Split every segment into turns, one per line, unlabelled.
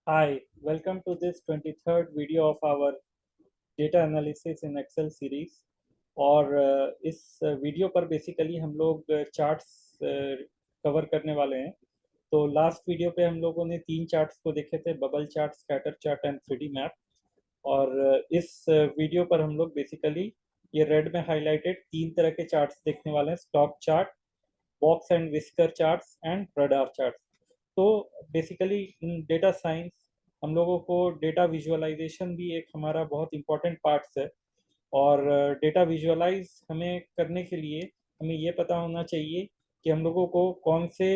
Hi, welcome to this 23rd video of our data analysis in Excel series। और इस video पर basically हम लोग चार्ट्स कवर करने वाले हैं। तो लास्ट वीडियो पे हम लोगों ने तीन चार्ट्स को देखे थे, bubble chart, scatter chart and 3D map. और इस वीडियो पर हम लोग बेसिकली ये रेड में हाईलाइटेड तीन तरह के चार्ट्स देखने वाले हैं: stock chart, box and whisker charts and radar charts. तो बेसिकली इन डेटा साइंस हम लोगों को डेटा विजुअलाइजेशन भी एक हमारा बहुत इंपॉर्टेंट पार्ट्स है। और डेटा विजुअलाइज हमें करने के लिए हमें ये पता होना चाहिए कि हम लोगों को कौन से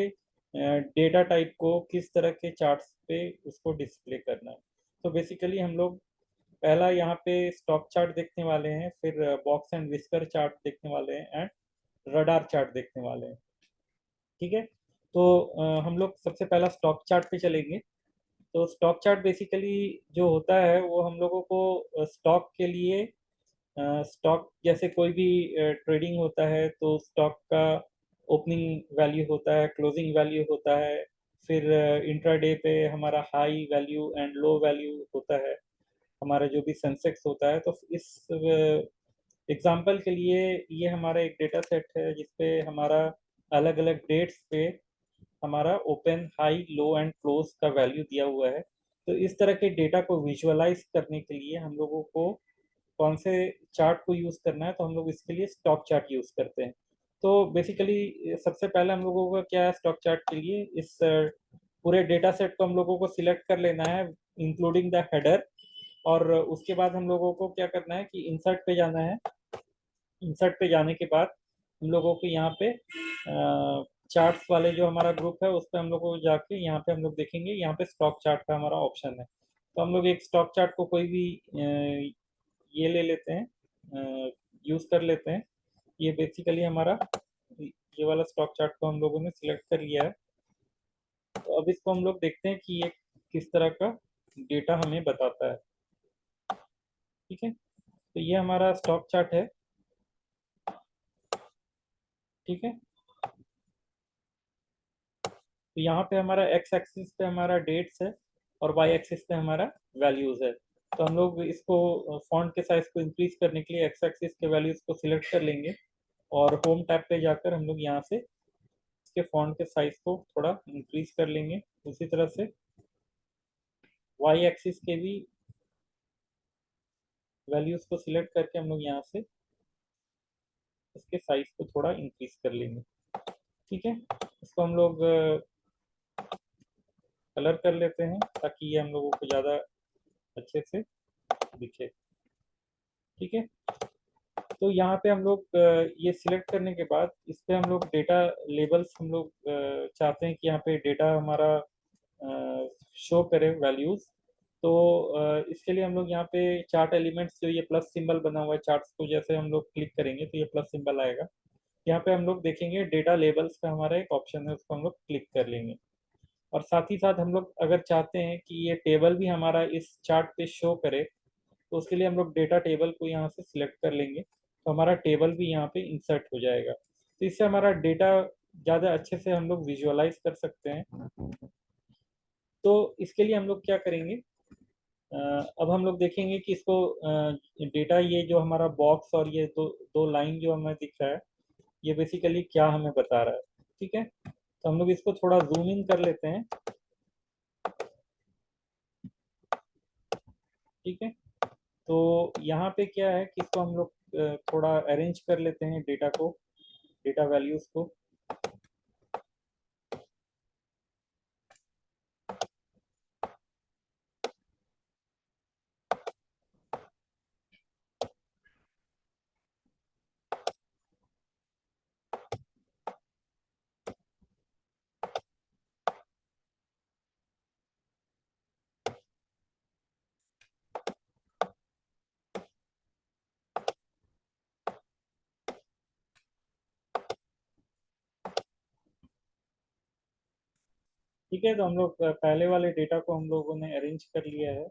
डेटा टाइप को किस तरह के चार्ट्स पे उसको डिस्प्ले करना है। तो बेसिकली हम लोग पहला यहाँ पे स्टॉक चार्ट देखने वाले हैं, फिर बॉक्स एंड विस्कर चार्ट देखने वाले हैं एंड रडार चार्ट देखने वाले हैं। ठीक है। तो हम लोग सबसे पहला स्टॉक चार्ट पे चलेंगे। तो स्टॉक चार्ट बेसिकली जो होता है वो हम लोगों को स्टॉक के लिए, स्टॉक जैसे कोई भी ट्रेडिंग होता है तो स्टॉक का ओपनिंग वैल्यू होता है, क्लोजिंग वैल्यू होता है, फिर इंट्राडे पे हमारा high value and low value होता है, हमारा जो भी सेंसेक्स होता है। तो इस एग्जाम्पल के लिए ये हमारा एक डेटा सेट है जिसपे हमारा अलग अलग डेट्स पे हमारा open, high, low and close का वैल्यू दिया हुआ है। तो इस तरह के डेटा को विजुअलाइज करने के लिए हम लोगों को कौन से चार्ट को यूज़ करना है, तो हम लोग इसके लिए स्टॉक चार्ट यूज़ करते हैं। तो बेसिकली सबसे पहले हम लोगों का क्या है, स्टॉक चार्ट के लिए इस पूरे डेटा सेट को हम लोगों को सिलेक्ट कर लेना है इंक्लूडिंग द हेडर। और उसके बाद हम लोगों को क्या करना है कि इंसर्ट पे जाना है। इंसर्ट पे जाने के बाद हम लोगों को यहाँ पे चार्ट्स वाले जो हमारा ग्रुप है उस पर हम लोग को जाके यहाँ पे हम लोग देखेंगे, यहाँ पे स्टॉक चार्ट का हमारा ऑप्शन है। तो हम लोग एक स्टॉक चार्ट को कोई भी ये ले लेते हैं, यूज़ कर लेते हैं। ये बेसिकली हमारा ये वाला स्टॉक चार्ट को हम लोगों ने सिलेक्ट कर लिया है। तो अब इसको हम लोग देखते हैं कि ये किस तरह का डेटा हमें बताता है। ठीक है। तो ये हमारा स्टॉक चार्ट है। ठीक है। तो यहाँ पे हमारा एक्स एक्सिस पे हमारा डेट्स है और वाई एक्सिस पे हमारा वैल्यूज है। तो हम लोग इसको फॉन्ट के साइज को इंक्रीज करने के लिए एक्स एक्सिस के वैल्यूज को सिलेक्ट कर लेंगे और होम टैब पे जाकर हम लोग यहाँ से इसके फॉन्ट के साइज को थोड़ा इंक्रीज कर लेंगे। उसी तरह से वाई एक्सिस के भी वैल्यूज को सिलेक्ट करके हम लोग यहाँ से इसके साइज को थोड़ा इंक्रीज कर लेंगे। ठीक है। इसको हम लोग कलर कर लेते हैं ताकि ये हम लोगों को ज़्यादा अच्छे से दिखे। ठीक है। तो यहाँ पे हम लोग ये सिलेक्ट करने के बाद इस पे हम लोग डेटा लेबल्स हम लोग चाहते हैं कि यहाँ पे डेटा हमारा शो करे वैल्यूज। तो इसके लिए हम लोग यहाँ पे चार्ट एलिमेंट्स, जो ये प्लस सिंबल बना हुआ है चार्ट्स को जैसे हम लोग क्लिक करेंगे तो ये प्लस सिंबल आएगा। यहाँ पे हम लोग देखेंगे डेटा लेबल्स का हमारा एक ऑप्शन है, उसको हम लोग क्लिक कर लेंगे। और साथ ही साथ हम लोग अगर चाहते हैं कि ये टेबल भी हमारा इस चार्ट पे शो करे तो उसके लिए हम लोग डेटा टेबल को यहाँ से सिलेक्ट कर लेंगे, तो हमारा टेबल भी यहाँ पे इंसर्ट हो जाएगा। तो इससे हमारा डेटा ज़्यादा अच्छे से हम लोग विजुअलाइज कर सकते हैं। तो इसके लिए हम लोग क्या करेंगे, अब हम लोग देखेंगे कि इसको डेटा, ये जो हमारा बॉक्स और ये दो दो लाइन जो हमें दिख रहा है, ये बेसिकली क्या हमें बता रहा है। ठीक है। तो हम लोग इसको थोड़ा जूम इन कर लेते हैं। ठीक है। तो यहाँ पे क्या है कि इसको हम लोग थोड़ा अरेंज कर लेते हैं डेटा को, डेटा वैल्यूज को। ठीक है। तो हम लोग पहले वाले डेटा को हम लोगों ने अरेंज कर लिया है।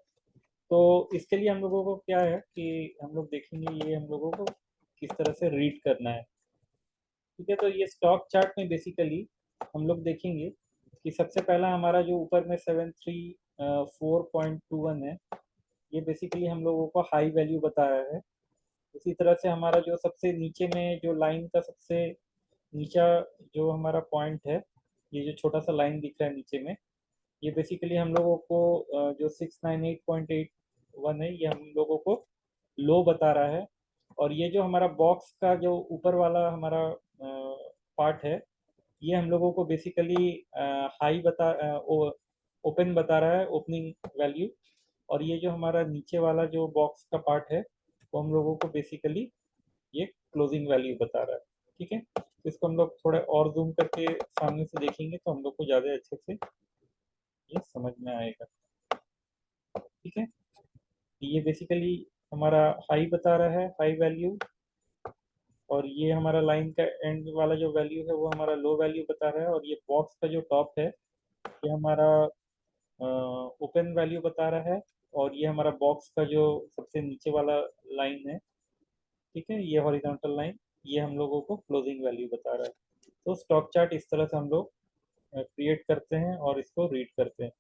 तो इसके लिए हम लोगों को क्या है कि हम लोग देखेंगे ये हम लोगों को किस तरह से रीड करना है। ठीक है। तो ये स्टॉक चार्ट में बेसिकली हम लोग देखेंगे कि सबसे पहला हमारा जो ऊपर में 7 3 4.21 है। ये बेसिकली हम लोगों को हाई वैल्यू बता रहा है। उसी तरह से हमारा जो सबसे नीचे में जो लाइन का सबसे नीचा जो हमारा पॉइंट है, ये जो छोटा सा लाइन दिख रहा है नीचे में, ये बेसिकली हम लोगों को जो 698.81 है, ये हम लोगों को लो बता रहा है। और ये जो हमारा बॉक्स का जो ऊपर वाला हमारा पार्ट है, ये हम लोगों को बेसिकली हाई बता ओपन बता रहा है, ओपनिंग वैल्यू। और ये जो हमारा नीचे वाला जो बॉक्स का पार्ट है, वो हम लोगों को बेसिकली ये क्लोजिंग वैल्यू बता रहा है। ठीक है, तो इसको हम लोग थोड़ा और जूम करके सामने से देखेंगे तो हम लोग को ज़्यादा अच्छे से ये समझ में आएगा। ठीक है, ये बेसिकली हमारा हाई बता रहा है, हाई वैल्यू। और ये हमारा लाइन का एंड वाला जो वैल्यू है वो हमारा लो वैल्यू बता रहा है। और ये बॉक्स का जो टॉप है, ये हमारा ओपन वैल्यू बता रहा है। और ये हमारा बॉक्स का जो सबसे नीचे वाला लाइन है, ठीक है, ये हॉरिजॉन्टल लाइन, ये हम लोगों को क्लोजिंग वैल्यू बता रहा है। तो स्टॉक चार्ट इस तरह से हम लोग क्रिएट करते हैं और इसको रीड करते हैं।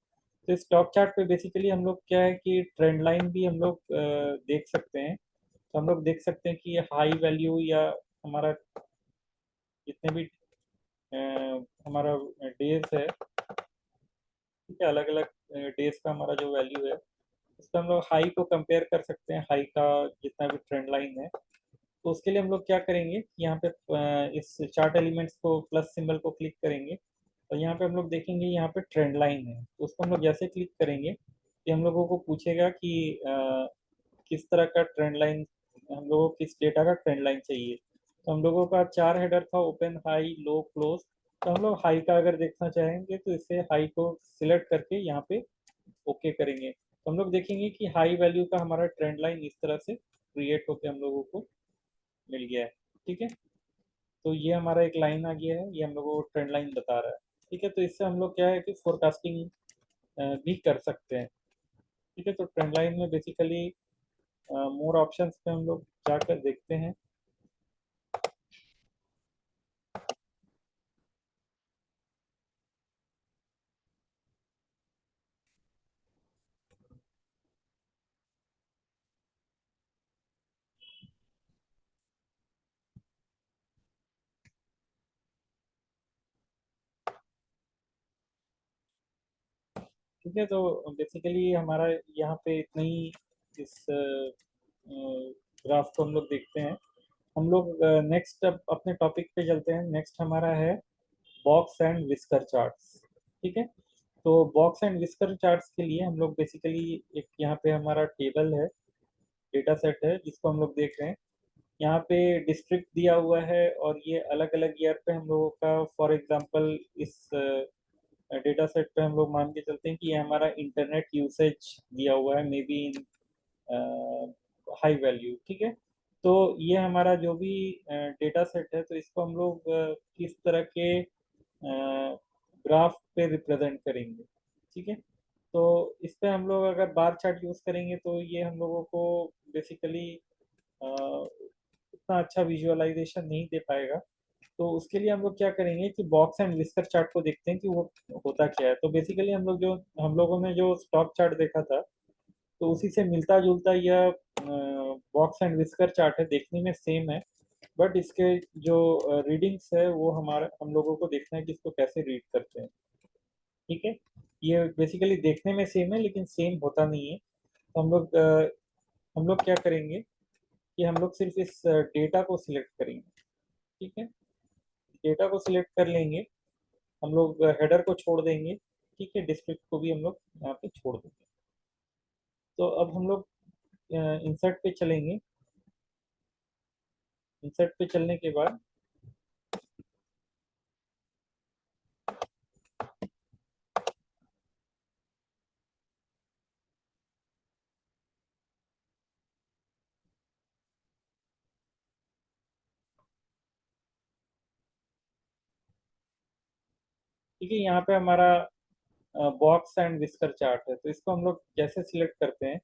तो स्टॉक चार्ट पे बेसिकली हम लोग क्या है कि ट्रेंड लाइन भी हम लोग देख सकते हैं। तो हम लोग देख सकते हैं कि ये हाई वैल्यू या हमारा जितने भी हमारा डेज है, ठीक है, अलग अलग डेज का हमारा जो वैल्यू है, उसका हम लोग हाई को कंपेयर कर सकते हैं, हाई का जितना भी ट्रेंड लाइन है। तो उसके लिए हम लोग क्या करेंगे, यहाँ पे इस चार्ट एलिमेंट्स को प्लस सिंबल को क्लिक करेंगे और यहाँ पे हम लोग देखेंगे यहाँ पे ट्रेंड लाइन है। तो उसको हम लोग जैसे क्लिक करेंगे कि हम लोगों को पूछेगा कि किस तरह का ट्रेंड लाइन, हम लोगों को किस डेटा का ट्रेंड लाइन चाहिए। तो हम लोगों का 4 हेडर था, ओपन, हाई, लो, क्लोज। तो हम लोग हाई का अगर देखना चाहेंगे तो इसे हाई को सिलेक्ट करके यहाँ पे ओके करेंगे। तो हम लोग देखेंगे कि हाई वैल्यू का हमारा ट्रेंड लाइन इस तरह से क्रिएट होकर हम लोगों को मिल गया है। ठीक है, तो ये हमारा एक लाइन आ गया है, ये हम लोगों को ट्रेंड लाइन बता रहा है। ठीक है, तो इससे हम लोग क्या है कि फोरकास्टिंग भी कर सकते हैं। ठीक है, तो ट्रेंड लाइन में बेसिकली मोर ऑप्शंस पे हम लोग जाकर देखते हैं। ठीक है, तो बेसिकली हमारा यहाँ पे इतना ही इस ग्राफ को हम लोग देखते हैं। हम लोग नेक्स्ट अपने टॉपिक पे चलते हैं। नेक्स्ट हमारा है बॉक्स एंड विस्कर चार्ट्स। ठीक है, तो बॉक्स एंड विस्कर चार्ट्स के लिए हम लोग बेसिकली एक यहाँ पे हमारा टेबल है, डेटा सेट है जिसको हम लोग देख रहे हैं। यहाँ पे डिस्ट्रिक्ट दिया हुआ है और ये अलग अलग ईयर पे हम लोगों का, फॉर एग्जांपल इस डेटा सेट पे हम लोग मान के चलते हैं कि ये हमारा इंटरनेट यूसेज दिया हुआ है, may be in high value. ठीक है, तो ये हमारा जो भी डेटा सेट है, तो इसको हम लोग किस तरह के ग्राफ पे रिप्रेजेंट करेंगे। ठीक है, तो इस पे हम लोग अगर बार चार्ट यूज करेंगे तो ये हम लोगों को बेसिकली उतना अच्छा विजुअलाइजेशन नहीं दे पाएगा। तो उसके लिए हम लोग क्या करेंगे कि बॉक्स एंड विस्कर चार्ट को देखते हैं कि वो होता क्या है। तो बेसिकली हम लोगों ने जो स्टॉक चार्ट देखा था, तो उसी से मिलता जुलता यह बॉक्स एंड विस्कर चार्ट है, देखने में सेम है। बट इसके जो रीडिंग्स है वो हमारा, हम लोगों को देखना है कि इसको कैसे रीड करते हैं। ठीक है, ये बेसिकली देखने में सेम है लेकिन सेम होता नहीं है। तो हम लोग क्या करेंगे कि हम लोग सिर्फ इस डेटा को सिलेक्ट करेंगे। ठीक है, डेटा को सिलेक्ट कर लेंगे, हम लोग हेडर को छोड़ देंगे। ठीक है, डिस्ट्रिक्ट को भी हम लोग यहाँ पे छोड़ देंगे। तो अब हम लोग इंसर्ट पे चलेंगे। इंसर्ट पे चलने के बाद ठीक है, यहाँ पे हमारा बॉक्स एंड विस्कर चार्ट है। तो इसको हम लोग जैसे सिलेक्ट करते हैं,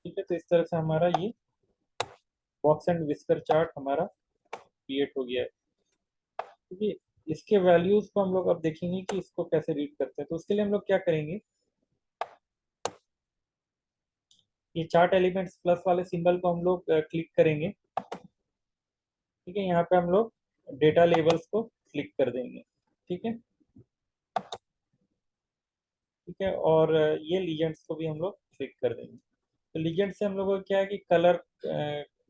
ठीक है, तो इस तरह से हमारा ये बॉक्स एंड विस्कर चार्ट हमारा क्रिएट हो गया है। ठीक है, इसके वैल्यूज को हम लोग अब देखेंगे कि इसको कैसे रीड करते हैं। तो उसके लिए हम लोग क्या करेंगे, ये चार्ट एलिमेंट्स प्लस वाले सिंबल को हम लोग क्लिक करेंगे। ठीक है, यहाँ पे हम लोग डेटा लेबल्स को क्लिक कर देंगे। ठीक है, ठीक है, और ये लीजेंड्स को भी हम लोग क्लिक कर देंगे। तो लीजेंड से हम लोग को क्या है कि कलर,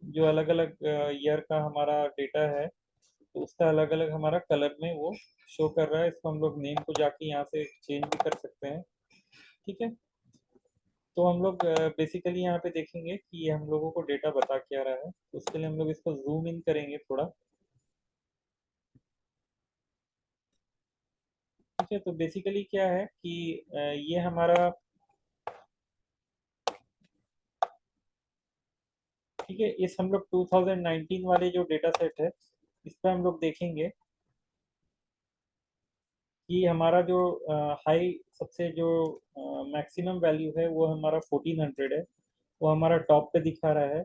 जो अलग अलग ईयर का हमारा डेटा है, तो उसका अलग अलग हमारा कलर में वो शो कर रहा है। इसको हम लोग नेम को जाके यहाँ से चेंज भी कर सकते हैं। ठीक है, तो हम लोग बेसिकली यहाँ पे देखेंगे कि ये हम लोगों को डेटा बता क्या रहा है। तो उसके लिए हम लोग इसको जूम इन करेंगे थोड़ा। ठीक है, तो बेसिकली क्या है कि ये हमारा, ठीक है, इस हम लोग 2019 वाले जो डेटा सेट है, इस पर हम लोग देखेंगे कि हमारा जो हाई, सबसे जो मैक्सिमम वैल्यू है वो हमारा 1400 है, वो हमारा टॉप पे दिखा रहा है।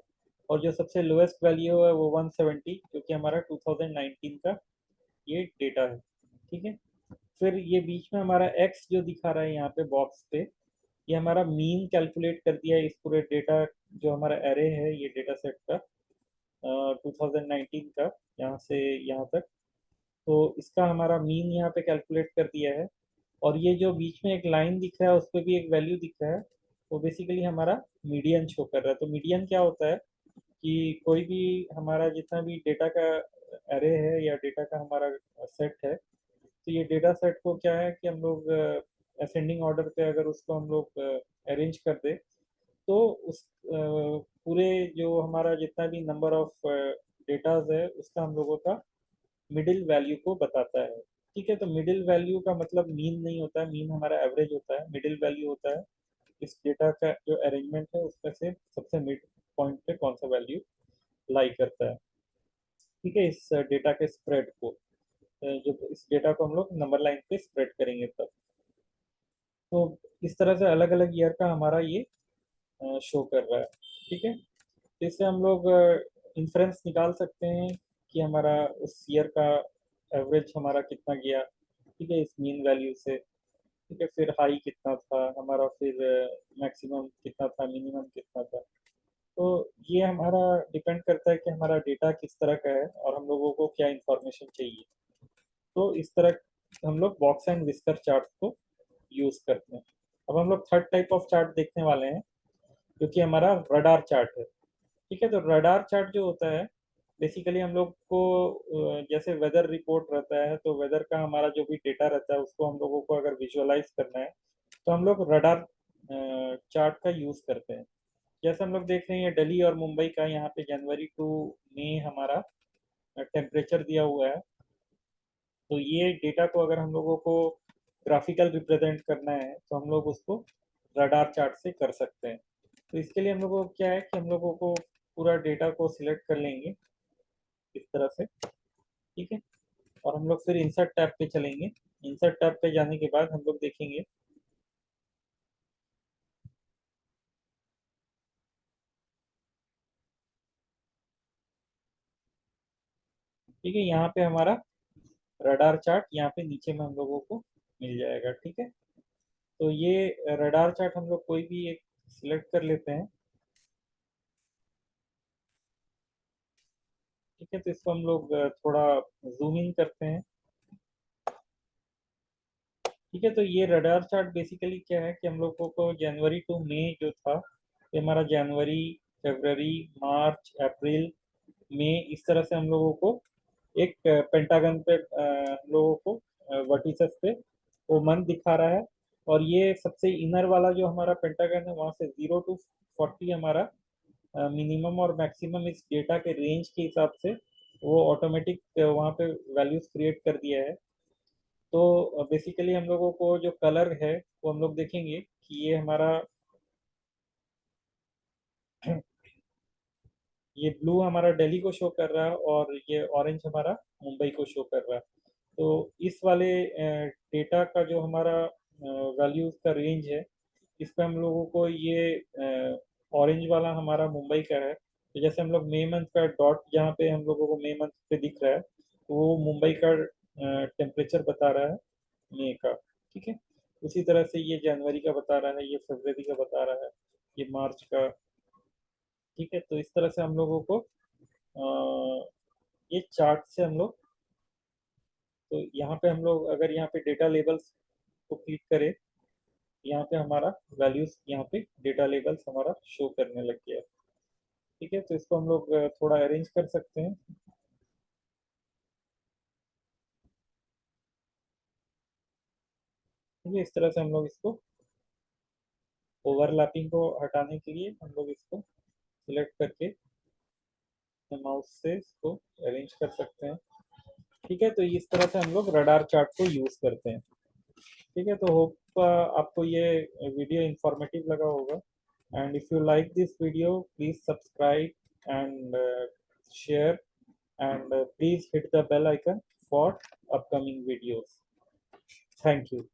और जो सबसे लोएस्ट वैल्यू है वो 170, क्योंकि हमारा 2019 का ये डेटा है। ठीक है, फिर ये बीच में हमारा एक्स जो दिखा रहा है यहाँ पे बॉक्स पे, ये हमारा मीन कैलकुलेट कर दिया है इस पूरे डेटा, जो हमारा एरे है ये डेटा सेट का 2019 का, यहाँ से यहाँ तक। तो इसका हमारा मीन यहाँ पे कैलकुलेट कर दिया है। और ये जो बीच में एक लाइन दिख रहा है उस पर भी एक वैल्यू दिख रहा है, वो बेसिकली हमारा मीडियन शो कर रहा है। तो मीडियन क्या होता है कि कोई भी हमारा जितना भी डेटा का एरे है या डेटा का हमारा सेट है, तो ये डेटा सेट को क्या है कि हम लोग असेंडिंग ऑर्डर पे अगर उसको हम लोग अरेंज कर दे, तो उस पूरे जो हमारा जितना भी नंबर ऑफ डेटाज है उसका हम लोगों का मिडिल वैल्यू को बताता है। ठीक है, तो मिडिल वैल्यू का मतलब मीन नहीं होता है, मीन हमारा एवरेज होता है। मिडिल वैल्यू होता है इस डेटा का जो अरेंजमेंट है उसमें से सबसे मिड पॉइंट पे कौन सा वैल्यू लाई करता है। ठीक है, इस डेटा के स्प्रेड को, जो इस डेटा को हम लोग नंबर लाइन पे स्प्रेड करेंगे तब। तो इस तरह से अलग अलग ईयर का हमारा ये शो कर रहा है। ठीक है, तो इससे हम लोग इंफरेंस निकाल सकते हैं कि हमारा उस ईयर का एवरेज हमारा कितना गया। ठीक है, इस मीन वैल्यू से। ठीक है, फिर हाई कितना था हमारा, फिर मैक्सिमम कितना था, मिनिमम कितना था। तो ये हमारा डिपेंड करता है कि हमारा डेटा किस तरह का है और हम लोगों को क्या इंफॉर्मेशन चाहिए। तो इस तरह हम लोग बॉक्स एंड विस्कर चार्ट को यूज करते हैं। अब हम लोग थर्ड टाइप ऑफ चार्ट देखने वाले हैं, जो कि हमारा रडार चार्ट है। ठीक है, तो रडार चार्ट जो होता है, बेसिकली हम लोग को जैसे वेदर रिपोर्ट रहता है, तो वेदर का हमारा जो भी डेटा रहता है उसको हम लोगों को अगर विजुअलाइज करना है, तो हम लोग रडार चार्ट का यूज करते हैं। जैसे हम लोग देख रहे हैं दिल्ली और मुंबई का यहाँ पे जनवरी टू मई हमारा टेम्परेचर दिया हुआ है। तो ये डेटा को अगर हम लोगों को ग्राफिकल रिप्रेजेंट करना है, तो हम लोग उसको रडार चार्ट से कर सकते हैं। तो इसके लिए हम लोगों को क्या है कि हम लोगों को पूरा डेटा को सिलेक्ट कर लेंगे इस तरह से। ठीक है, और हम लोग फिर इंसर्ट टैब पे चलेंगे। इंसर्ट टैब पे जाने के बाद हम लोग देखेंगे, ठीक है, यहाँ पे हमारा रडार चार्ट यहाँ पे नीचे में हम लोगों को मिल जाएगा। ठीक है, तो ये रडार चार्ट हम लोग कोई भी एक सिलेक्ट कर लेते हैं। ठीक है, तो इसको हम लोग थोड़ा जूम इन करते हैं। ठीक है, तो ये रडार चार्ट बेसिकली क्या है कि हम लोगों को जनवरी टू मई जो था, ये हमारा जनवरी, फरवरी, मार्च, अप्रैल, मई, इस तरह से हम लोगों को एक पेंटागन पे हम लोगों को वर्टिसेस पे वो मंथ दिखा रहा है। और ये सबसे इनर वाला जो हमारा पेंटागन है, वहाँ से 0 to 40 हमारा मिनिमम और मैक्सिमम इस डेटा के रेंज के हिसाब से वो ऑटोमेटिक वहाँ पे वैल्यूज क्रिएट कर दिया है। तो बेसिकली हम लोगों को जो कलर है वो हम लोग देखेंगे कि ये हमारा ये ब्लू हमारा दिल्ली को शो कर रहा है और ये ऑरेंज हमारा मुंबई को शो कर रहा है। तो इस वाले डेटा का जो हमारा वैल्यूज का रेंज है, इस पे हम लोगों को ये ऑरेंज वाला हमारा मुंबई का है। तो जैसे हम लोग मई मंथ का डॉट जहाँ पे हम लोगों को मई मंथ पे दिख रहा है, तो वो मुंबई का टेम्परेचर बता रहा है मई का, ठीक है। उसी तरह से ये जनवरी का बता रहा है, ये फरवरी का बता रहा है, ये मार्च का, ठीक है। तो इस तरह से हम लोगों को ये चार्ट से हम लोग, तो यहाँ पे हम लोग अगर यहाँ पे डेटा लेबल्स को क्लिक करें, यहाँ पे हमारा वैल्यूज, यहाँ पे डेटा लेबल्स हमारा शो करने लग गया, ठीक है। तो इसको हम लोग थोड़ा अरेंज कर सकते हैं। ठीक है, इस तरह से हम लोग इसको ओवरलैपिंग को हटाने के लिए हम लोग इसको सिलेक्ट करके माउस से इसको अरेंज कर सकते हैं, ठीक है। तो इस तरह से हम लोग रडार चार्ट को यूज करते हैं, ठीक है। तो होप आपको ये वीडियो इंफॉर्मेटिव लगा होगा, and if you like this video please subscribe and share, and please hit the bell icon for upcoming videos. Thank you.